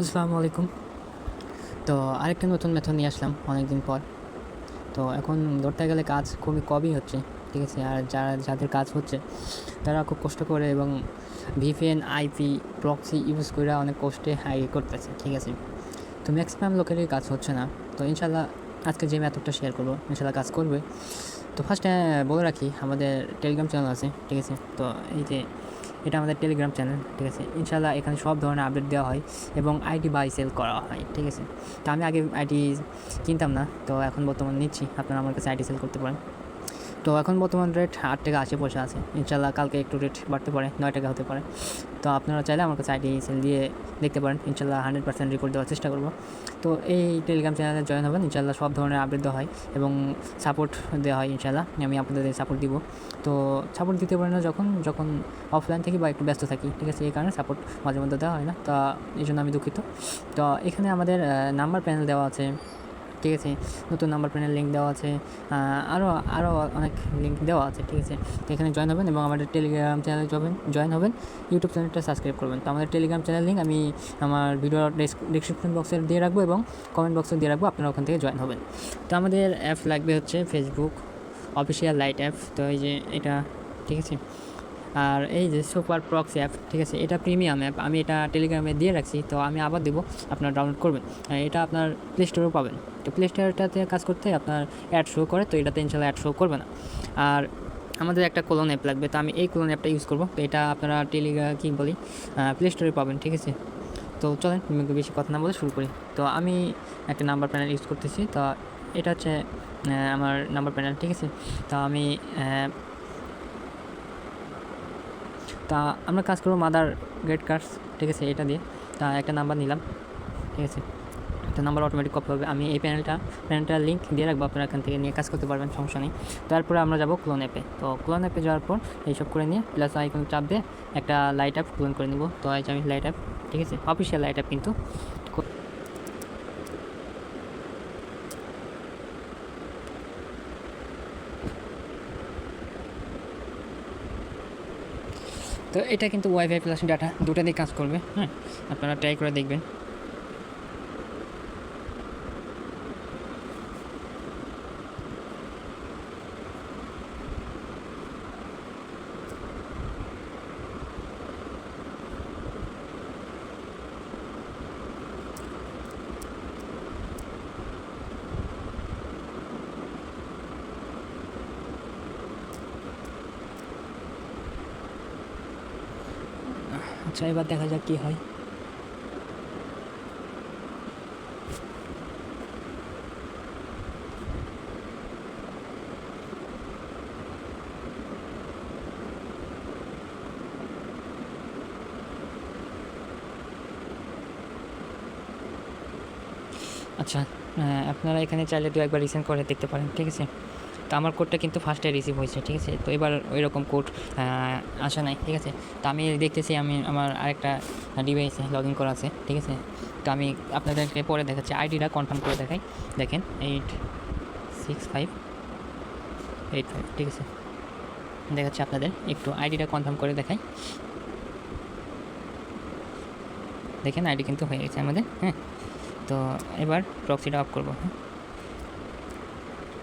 আসসালামু আলাইকুম। তো আরেকটা নতুন মেথড নিয়ে আসলাম অনেক দিন পর। তো এখন ধরতে গেলে কাজ খুবই কমই হচ্ছে, ঠিক আছে? আর যাদের কাজ হচ্ছে তারা খুব কষ্ট করে এবং ভিপিএন, আইপি, প্রক্সি ইউজ করে অনেক কষ্টে করতেছে, ঠিক আছে? তো ম্যাক্সিমাম লোকেরই কাজ হচ্ছে না। তো ইনশাল্লাহ আজকে যে মেথডটা শেয়ার করবো ইনশাল্লাহ কাজ করবে। তো ফার্স্টে বলে রাখি, আমাদের টেলিগ্রাম চ্যানেল আছে, ঠিক আছে? তো এই যে এটা আমাদের টেলিগ্রাম চ্যানেল, ঠিক আছে? ইনশাল্লাহ এখানে সব ধরনের আপডেট দেওয়া হয় এবং আইডি বাই সেল করা হয়, ঠিক আছে? তো আমি আগে আইডি কিনতাম না, তো এখন বর্তমানে নিচ্ছি। আপনারা আমার কাছে আইডি সেল করতে পারেন। তো এখন বর্তমান রেট 8 টাকা 80 পয়সা আছে। ইনশাল্লাহ কালকে একটু রেট বাড়তে পারে, 9 টাকা হতে পারে। তো আপনারা চাইলে আমার কাছে আইডি সেল দিয়ে দেখতে পারেন। ইনশাল্লাহ 100% রিপোর্ট দেওয়ার চেষ্টা করব। তো এই টেলিগ্রাম চ্যানেলে জয়েন হবেন, ইনশাল্লাহ সব ধরনের আপডেট দেওয়া হয় এবং সাপোর্ট দেওয়া হয়। ইনশাল্লাহ আমি আপনাদের সাপোর্ট দিব। তো সাপোর্ট দিতে পারি না যখন যখন অফলাইন থাকি বা একটু ব্যস্ত থাকি, ঠিক আছে? এই কারণে সাপোর্ট মাঝে মধ্যে দেওয়া হয় না, তা এই জন্য আমি দুঃখিত। তো এখানে আমাদের নাম্বার প্যানেল দেওয়া আছে, ঠিক আছে? নতুন নাম্বার প্যানেল লিঙ্ক দেওয়া আছে, আরও আরও অনেক লিঙ্ক দেওয়া আছে, ঠিক আছে? তো এখানে জয়েন হবেন এবং আমাদের টেলিগ্রাম চ্যানেলে জয়েন হবেন। ইউটিউব চ্যানেলটা সাবস্ক্রাইব করবেন। তো আমাদের টেলিগ্রাম চ্যানেল লিঙ্ক আমি আমার ভিডিওর ডিসক্রিপশন বক্সে দিয়ে রাখবো এবং কমেন্ট বক্সে দিয়ে রাখবো, আপনারা ওখান থেকে জয়েন হবেন। তো আমাদের অ্যাপ লাগবে হচ্ছে ফেসবুক অফিসিয়াল লাইট অ্যাপ। তো এই যে এটা, ঠিক আছে? আর এই যে সুপার প্রক্সি অ্যাপ, ঠিক আছে? এটা প্রিমিয়াম অ্যাপ, আমি এটা টেলিগ্রামে দিয়ে রাখছি, তো আমি আবার দেবো, আপনারা ডাউনলোড করবেন। এটা আপনার প্লে স্টোরেও পাবেন। তো প্লে স্টোরটাতে কাজ করতে আপনার অ্যাড শো করে, তো এটাতে ইনশাল্লাহ অ্যাড শো করবে না। আর আমাদের একটা ক্লোন অ্যাপ লাগবে, তো আমি এই ক্লোন অ্যাপটা ইউজ করবো। তো এটা আপনারা কী বলি, প্লে স্টোরে পাবেন, ঠিক আছে? তো চলেন বেশি কথা না বলে শুরু করি। তো আমি একটা নাম্বার প্যানেল ইউজ করতেছি। তো এটা হচ্ছে আমার নাম্বার প্যানেল, ঠিক আছে? তো আমি তা আমরা কাজ করবো মাদার গেট কার্ডস, ঠিক আছে? এটা দিয়ে তা একটা নাম্বার নিলাম, ঠিক আছে? একটা নাম্বার অটোমেটিক কপি হবে। আমি এই প্যানেলটার লিঙ্ক দিয়ে রাখবো, আপনারা এখান থেকে নিয়ে কাজ করতে পারবেন, সমস্যা নেই। তারপরে আমরা যাবো ক্লোন অ্যাপে। তো ক্লোন অ্যাপে যাওয়ার পর এইসব করে নিয়ে প্লাস আইকন চাপ দিয়ে একটা লাইট অ্যাপ ক্লোন করে নিব। তো এই যে আমি লাইট অ্যাপ, ঠিক আছে? অফিসিয়াল লাইট অ্যাপ কিন্তু। তো এটা কিন্তু ওয়াইফাই প্লাস ডাটা দুটো দিয়ে কাজ করবে, হ্যাঁ? আপনারা ট্রাই করে দেখবেন। আচ্ছা, এবার দেখা যাক কী হয়। আচ্ছা, আপনারা এখানে চাইলে একবার রিসেন্ট করে দেখতে পারেন, ঠিক আছে? তো আমার কোডটা কিন্তু ফার্স্টে রিসিভ হয়েছে, ঠিক আছে? তো এবার ওই রকম কোড আসে নাই, ঠিক আছে? তো আমি দেখতেছি আমি আমার আরেকটা ডিভাইসে লগ ইন করা আছে, ঠিক আছে? তো আমি আপনাদেরকে পরে দেখাচ্ছি, আইডিটা কনফার্ম করে দেখাই। দেখেন 86585, ঠিক আছে? দেখাচ্ছি আপনাদের, একটু আইডিটা কনফার্ম করে দেখাই। দেখেন আইডি কিন্তু হয়ে গেছে আমাদের, হ্যাঁ? তো এবার প্রক্সিটা অফ করবো, হ্যাঁ?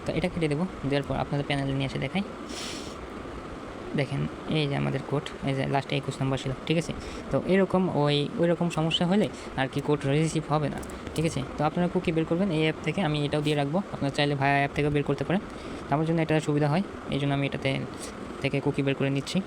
তো এটা কেটে দেবো, দেওয়ার পর আপনাদের প্যানেলে নিয়ে এসে দেখাই। দেখেন এই যে আমাদের কোড, এই যে লাস্টে 21 নম্বর ছিল, ঠিক আছে? তো এরকম ওই রকম সমস্যা হলে আর কি কোড রিসিভ হবে না, ঠিক আছে? তো আপনারা কুকি বের করবেন এই অ্যাপ থেকে, আমি এটাও দিয়ে রাখবো, আপনারা চাইলে ভায়া অ্যাপ থেকেও বের করতে পারেন। আমার জন্য এটা সুবিধা হয়, এই জন্য আমি এটাতে থেকে কুকি বের করে নিচ্ছি।